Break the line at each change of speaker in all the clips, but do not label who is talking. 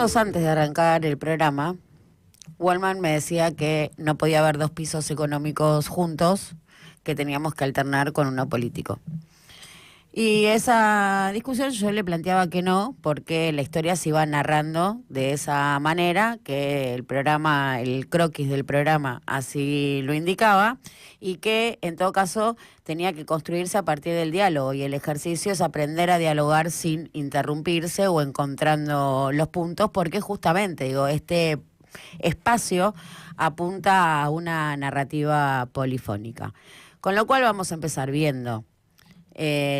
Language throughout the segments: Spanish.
segundos antes de arrancar el programa, Wallman me decía que no podía haber dos pisos económicos juntos, que teníamos que alternar con uno político. Y esa discusión yo le planteaba que no, porque la historia se iba narrando de esa manera, que el programa, el croquis del programa así lo indicaba, y que en todo caso tenía que construirse a partir del diálogo, y el ejercicio es aprender a dialogar sin interrumpirse o encontrando los puntos, porque justamente, digo, este espacio apunta a una narrativa polifónica. Con lo cual vamos a empezar viendo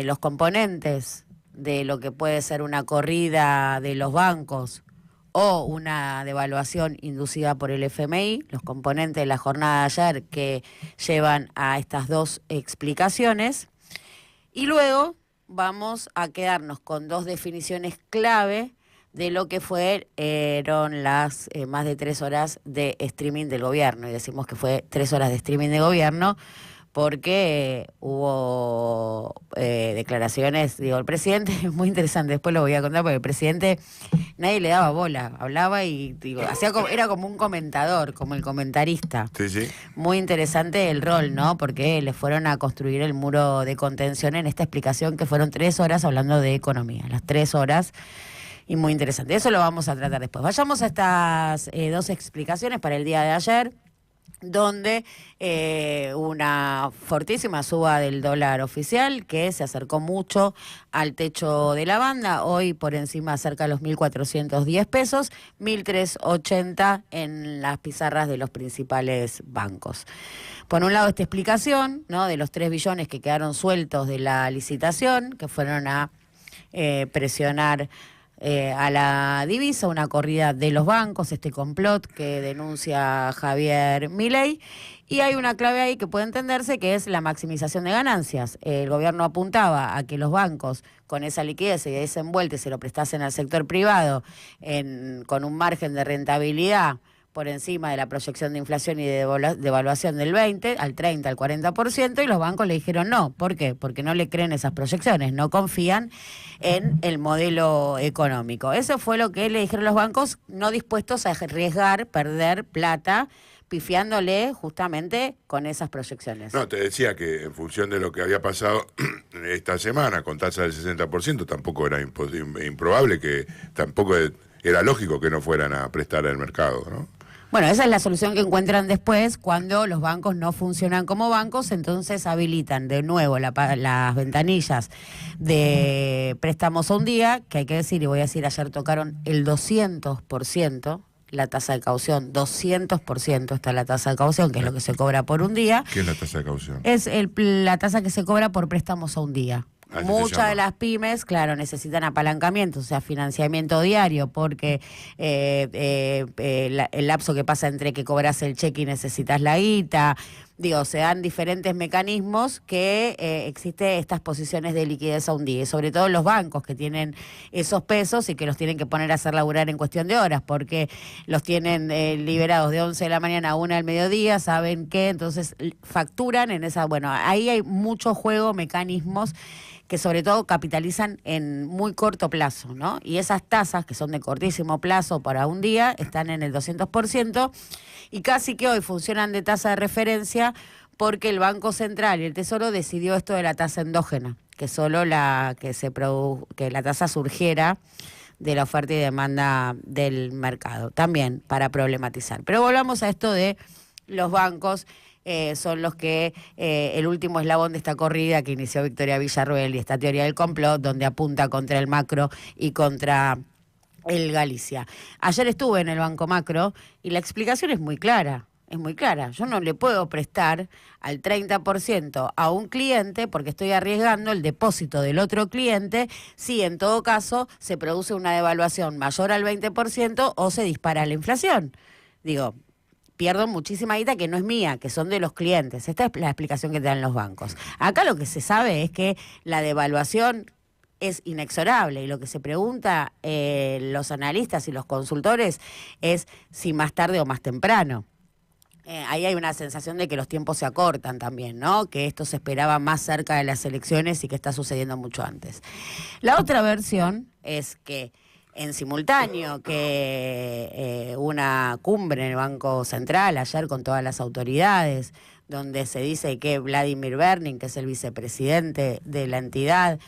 los componentes de lo que puede ser una corrida de los bancos o una devaluación inducida por el FMI, los componentes de la jornada de ayer que llevan a estas dos explicaciones, y luego vamos a quedarnos con dos definiciones clave de lo que fueron las más de 3 horas de streaming del gobierno, y decimos que fue 3 horas de streaming de gobierno porque hubo declaraciones, digo, el presidente es muy interesante, después lo voy a contar, porque el presidente nadie le daba bola, hablaba y digo, era como un comentador, como el comentarista.
Sí, sí.
Muy interesante el rol, ¿no? Porque le fueron a construir el muro de contención en esta explicación que fueron 3 horas hablando de economía, las 3 horas. Y muy interesante, eso lo vamos a tratar después. Vayamos a estas dos explicaciones para el día de ayer, donde una fortísima suba del dólar oficial que se acercó mucho al techo de la banda, hoy por encima cerca de los 1.410 pesos, 1.380 en las pizarras de los principales bancos. Por un lado, esta explicación, ¿no?, de los 3 billones que quedaron sueltos de la licitación, que fueron a presionar a la divisa, una corrida de los bancos, este complot que denuncia Javier Milei, y hay una clave ahí que puede entenderse, que es la maximización de ganancias. El gobierno apuntaba a que los bancos con esa liquidez y ese envuelto se lo prestasen al sector privado con un margen de rentabilidad por encima de la proyección de inflación y de devaluación del 20, al 30, al 40%, y los bancos le dijeron no. ¿Por qué? Porque no le creen esas proyecciones, no confían en el modelo económico. Eso fue lo que le dijeron los bancos, no dispuestos a arriesgar, perder plata, pifiándole justamente con esas proyecciones.
No, te decía que en función de lo que había pasado esta semana con tasa del 60%, tampoco era improbable, que tampoco era lógico que no fueran a prestar al mercado, ¿no?
Bueno, esa es la solución que encuentran después cuando los bancos no funcionan como bancos, entonces habilitan de nuevo las ventanillas de préstamos a un día, que hay que decir, y voy a decir, ayer tocaron el 200%, la tasa de caución, 200% está la tasa de caución, que es lo que se cobra por un día.
¿Qué es la tasa de caución?
Es la tasa que se cobra por préstamos a un día. Muchas de las pymes, claro, necesitan apalancamiento, o sea, financiamiento diario, porque el lapso que pasa entre que cobras el cheque y necesitas la guita, digo, se dan diferentes mecanismos que existen estas posiciones de liquidez a un día, y sobre todo los bancos que tienen esos pesos y que los tienen que poner a hacer laburar en cuestión de horas, porque los tienen liberados de 11 de la mañana a 1 del mediodía, saben que entonces facturan en esa, bueno, ahí hay mucho juego, mecanismos que sobre todo capitalizan en muy corto plazo, ¿no? Y esas tasas, que son de cortísimo plazo para un día, están en el 200%, y casi que hoy funcionan de tasa de referencia porque el Banco Central y el Tesoro decidió esto de la tasa endógena, que solo que la tasa surgiera de la oferta y demanda del mercado, también para problematizar. Pero volvamos a esto de los bancos. Son los que el último eslabón de esta corrida que inició Victoria Villarruel y esta teoría del complot, donde apunta contra el macro y contra el Galicia. Ayer estuve en el Banco Macro y la explicación es muy clara. Es muy clara. Yo no le puedo prestar al 30% a un cliente porque estoy arriesgando el depósito del otro cliente si en todo caso se produce una devaluación mayor al 20% o se dispara la inflación. Digo, pierdo muchísima guita que no es mía, que son de los clientes. Esta es la explicación que te dan los bancos. Acá lo que se sabe es que la devaluación es inexorable, y lo que se pregunta los analistas y los consultores es si más tarde o más temprano. Ahí hay una sensación de que los tiempos se acortan también, ¿no? Que esto se esperaba más cerca de las elecciones y que está sucediendo mucho antes. La otra versión es que en simultáneo que una cumbre en el Banco Central ayer con todas las autoridades, donde se dice que Vladimir Bernin, que es el vicepresidente de la entidad,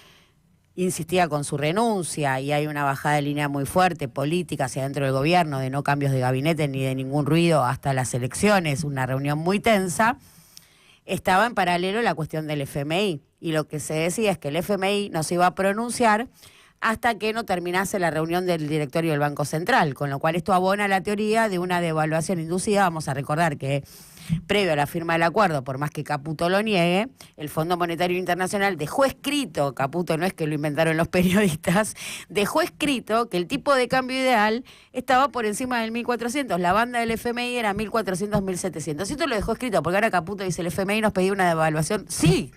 insistía con su renuncia y hay una bajada de línea muy fuerte política hacia dentro del gobierno, de no cambios de gabinete ni de ningún ruido hasta las elecciones, una reunión muy tensa. Estaba en paralelo la cuestión del FMI y lo que se decía es que el FMI no se iba a pronunciar hasta que no terminase la reunión del directorio del Banco Central, con lo cual esto abona la teoría de una devaluación inducida. Vamos a recordar que previo a la firma del acuerdo, por más que Caputo lo niegue, el Fondo Monetario Internacional dejó escrito, Caputo no es que lo inventaron los periodistas, dejó escrito que el tipo de cambio ideal estaba por encima del 1.400, la banda del FMI era 1.400, 1.700. Esto lo dejó escrito porque ahora Caputo dice, el FMI nos pedía una devaluación. Sí,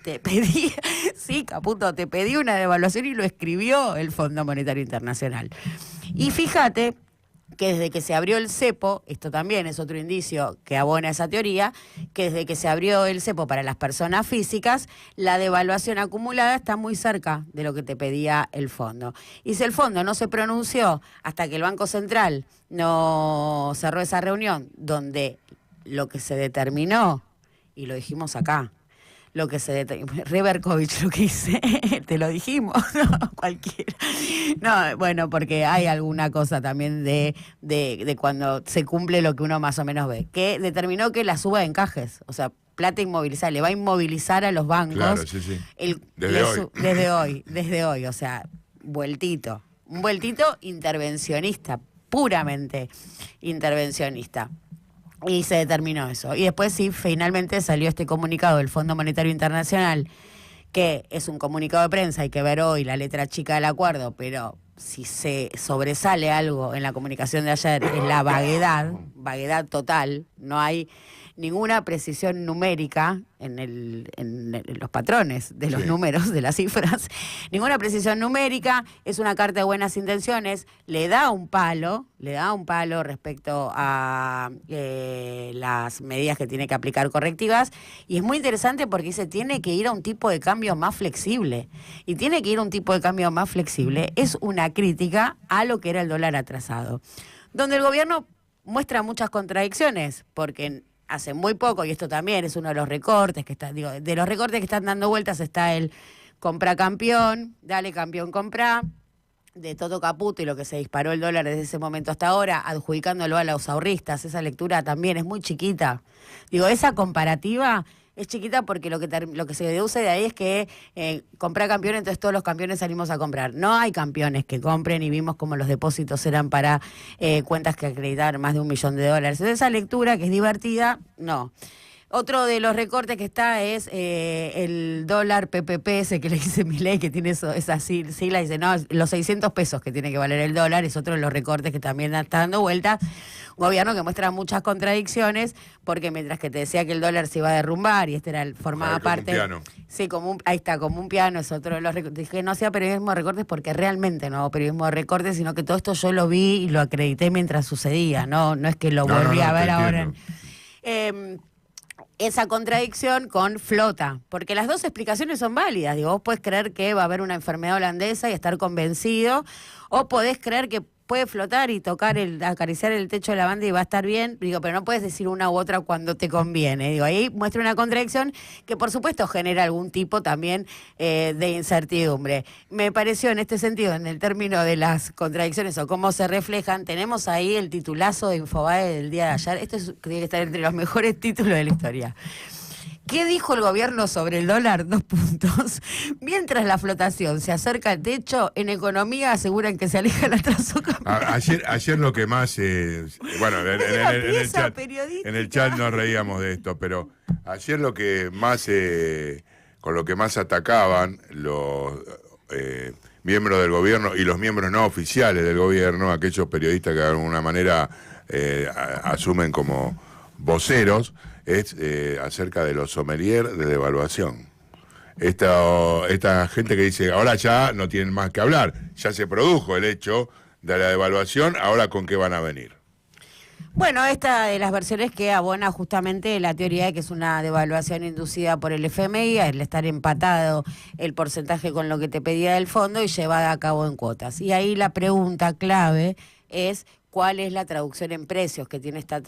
Caputo, te pedí una devaluación y lo escribió el Fondo Monetario Internacional. Y fíjate que desde que se abrió el cepo, esto también es otro indicio que abona esa teoría, que desde que se abrió el cepo para las personas físicas, la devaluación acumulada está muy cerca de lo que te pedía el fondo. Y si el fondo no se pronunció hasta que el Banco Central no cerró esa reunión, donde lo que se determinó, y lo dijimos acá, lo que se determinó, Reberkovich lo que hice, te lo dijimos, no, cualquiera. No, bueno, porque hay alguna cosa también de cuando se cumple lo que uno más o menos ve, que determinó que la suba de encajes, o sea, plata inmovilizada, le va a inmovilizar a los bancos.
Claro, sí.
Desde hoy, o sea, un vueltito intervencionista, puramente intervencionista. Y se determinó eso. Y después sí, finalmente salió este comunicado del Fondo Monetario Internacional, que es un comunicado de prensa, hay que ver hoy la letra chica del acuerdo, pero si se sobresale algo en la comunicación de ayer es la vaguedad total, no hay ninguna precisión numérica en los patrones de los números, de las cifras, ninguna precisión numérica, es una carta de buenas intenciones, le da un palo respecto a las medidas que tiene que aplicar correctivas, y es muy interesante porque dice tiene que ir a un tipo de cambio más flexible, y tiene que ir a un tipo de cambio más flexible, es una crítica a lo que era el dólar atrasado, donde el gobierno muestra muchas contradicciones, porque hace muy poco, y esto también es uno de los recortes que está, de los recortes que están dando vueltas está el compra campeón, dale campeón compra, de Toto Caputo y lo que se disparó el dólar desde ese momento hasta ahora, adjudicándolo a los ahorristas. Esa lectura también es muy chiquita. Esa comparativa es chiquita porque lo que se deduce de ahí es que comprar campeón, entonces todos los campeones salimos a comprar. No hay campeones que compren y vimos como los depósitos eran para cuentas que acreditaban más de $1 millón. Entonces esa lectura que es divertida, no. Otro de los recortes que está es el dólar PPP, ese que le dice Milei, que tiene esa sigla, dice, no, los 600 pesos que tiene que valer el dólar, es otro de los recortes que también está dando vueltas. Un gobierno que muestra muchas contradicciones, porque mientras que te decía que el dólar se iba a derrumbar, y este era formaba parte...
Como un piano.
Sí, ahí está, como un piano, es otro de los recortes. Dije, no hacía periodismo de recortes porque realmente no hago periodismo de recortes, sino que todo esto yo lo vi y lo acredité mientras sucedía, no es que lo volví a ver ahora. Esa contradicción con flota, porque las dos explicaciones son válidas. Vos podés creer que va a haber una enfermedad holandesa y estar convencido, o podés creer que puede flotar y acariciar el techo de la banda y va a estar bien, pero no puedes decir una u otra cuando te conviene. Ahí muestra una contradicción que por supuesto genera algún tipo también de incertidumbre. Me pareció en este sentido, en el término de las contradicciones o cómo se reflejan, tenemos ahí el titulazo de Infobae del día de ayer. Esto tiene que estar entre los mejores títulos de la historia. ¿Qué dijo el gobierno sobre el dólar? 2 puntos. Mientras la flotación se acerca al techo, en economía aseguran que se aleja el atraso cambiario.
Ayer lo que más... bueno, en el chat nos reíamos de esto, pero ayer lo que más... con lo que más atacaban los miembros del gobierno y los miembros no oficiales del gobierno, aquellos periodistas que de alguna manera asumen como voceros, es acerca de los sommeliers de devaluación. Esta gente que dice, ahora ya no tienen más que hablar, ya se produjo el hecho de la devaluación, ahora ¿con qué van a venir?
Bueno, esta de las versiones que abona justamente la teoría de que es una devaluación inducida por el FMI, al estar empatado el porcentaje con lo que te pedía el fondo y llevada a cabo en cuotas. Y ahí la pregunta clave es: ¿cuál es la traducción en precios que tiene esta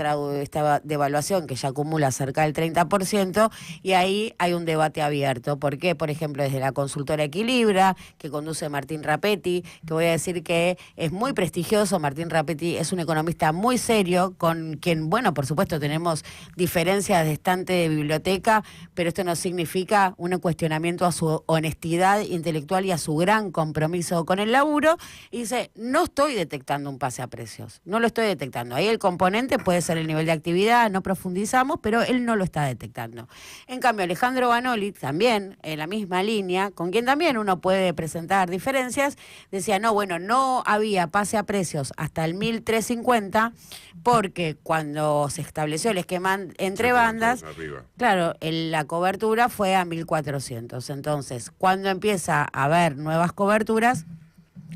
devaluación que ya acumula cerca del 30%? Y ahí hay un debate abierto. ¿Por qué? Por ejemplo, desde la consultora Equilibra, que conduce Martín Rapetti, que voy a decir que es muy prestigioso. Martín Rapetti es un economista muy serio, con quien, bueno, por supuesto tenemos diferencias de estante de biblioteca, pero esto no significa un cuestionamiento a su honestidad intelectual y a su gran compromiso con el laburo. Y dice: no estoy detectando un pase a precios. No lo estoy detectando. Ahí el componente puede ser el nivel de actividad, no profundizamos, pero él no lo está detectando. En cambio, Alejandro Banoli, también en la misma línea, con quien también uno puede presentar diferencias, decía: no, bueno, no había pase a precios hasta el 1.350, porque cuando se estableció el esquema entre bandas, claro, la cobertura fue a 1.400. Entonces, cuando empieza a haber nuevas coberturas,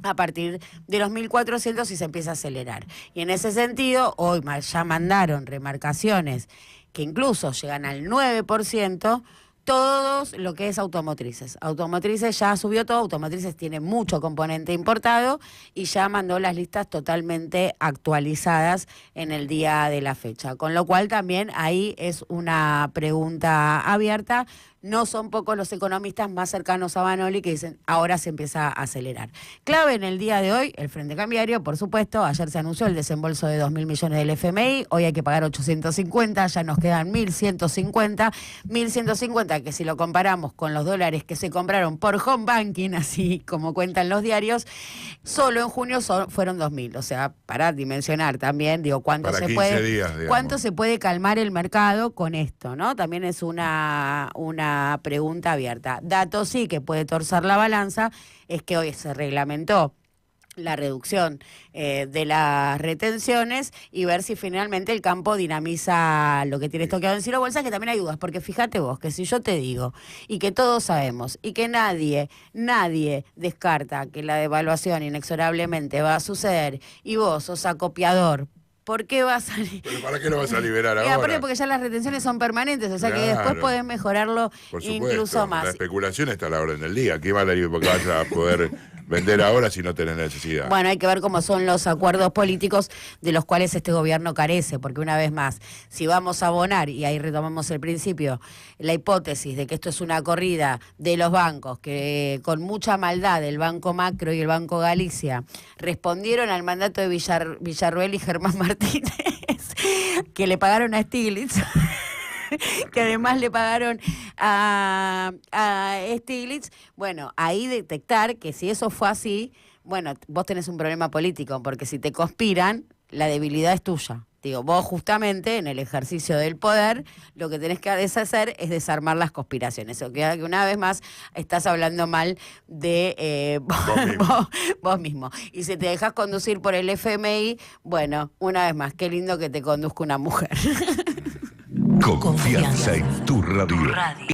a partir de los 1.400 y se empieza a acelerar. Y en ese sentido, hoy ya mandaron remarcaciones que incluso llegan al 9%, todos lo que es automotrices. Automotrices ya subió todo, automotrices tiene mucho componente importado y ya mandó las listas totalmente actualizadas en el día de la fecha. Con lo cual también ahí es una pregunta abierta. No son pocos los economistas más cercanos a Banoli que dicen: ahora se empieza a acelerar. Clave en el día de hoy, el frente cambiario, por supuesto. Ayer se anunció el desembolso de 2.000 millones del FMI, hoy hay que pagar 850, ya nos quedan 1.150. 1.150 que si lo comparamos con los dólares que se compraron por home banking, así como cuentan los diarios, solo en junio fueron 2.000. O sea, para dimensionar también, digo, cuánto se puede calmar el mercado con esto, ¿no? También es una pregunta abierta. Dato sí que puede torcer la balanza es que hoy se reglamentó la reducción de las retenciones y ver si finalmente el campo dinamiza lo que tiene estoqueado en Ciro Bolsa, que también hay dudas, porque fíjate vos que si yo te digo, y que todos sabemos, y que nadie descarta que la devaluación inexorablemente va a suceder, y vos sos acopiador, ¿por qué vas a...
¿Pero para qué lo vas a liberar ahora?
Aparte porque ya las retenciones son permanentes, o sea que después podés mejorarlo incluso más.
La especulación está a la orden del día. ¿Qué va a liberar porque vas a poder vender ahora si no tenés necesidad?
Bueno, hay que ver cómo son los acuerdos políticos de los cuales este gobierno carece, porque una vez más, si vamos a abonar, y ahí retomamos el principio, la hipótesis de que esto es una corrida de los bancos, que con mucha maldad el Banco Macro y el Banco Galicia respondieron al mandato de Villarruel y Germán Martínez, que le pagaron a Stiglitz, que además le pagaron a Stiglitz. Bueno, ahí detectar que si eso fue así, bueno, vos tenés un problema político, porque si te conspiran, la debilidad es tuya. Digo, vos justamente en el ejercicio del poder lo que tenés que deshacer es desarmar las conspiraciones. O que una vez más estás hablando mal de vos mismo. Y si te dejas conducir por el FMI, bueno, una vez más, qué lindo que te conduzca una mujer.
Confianza en tu radio.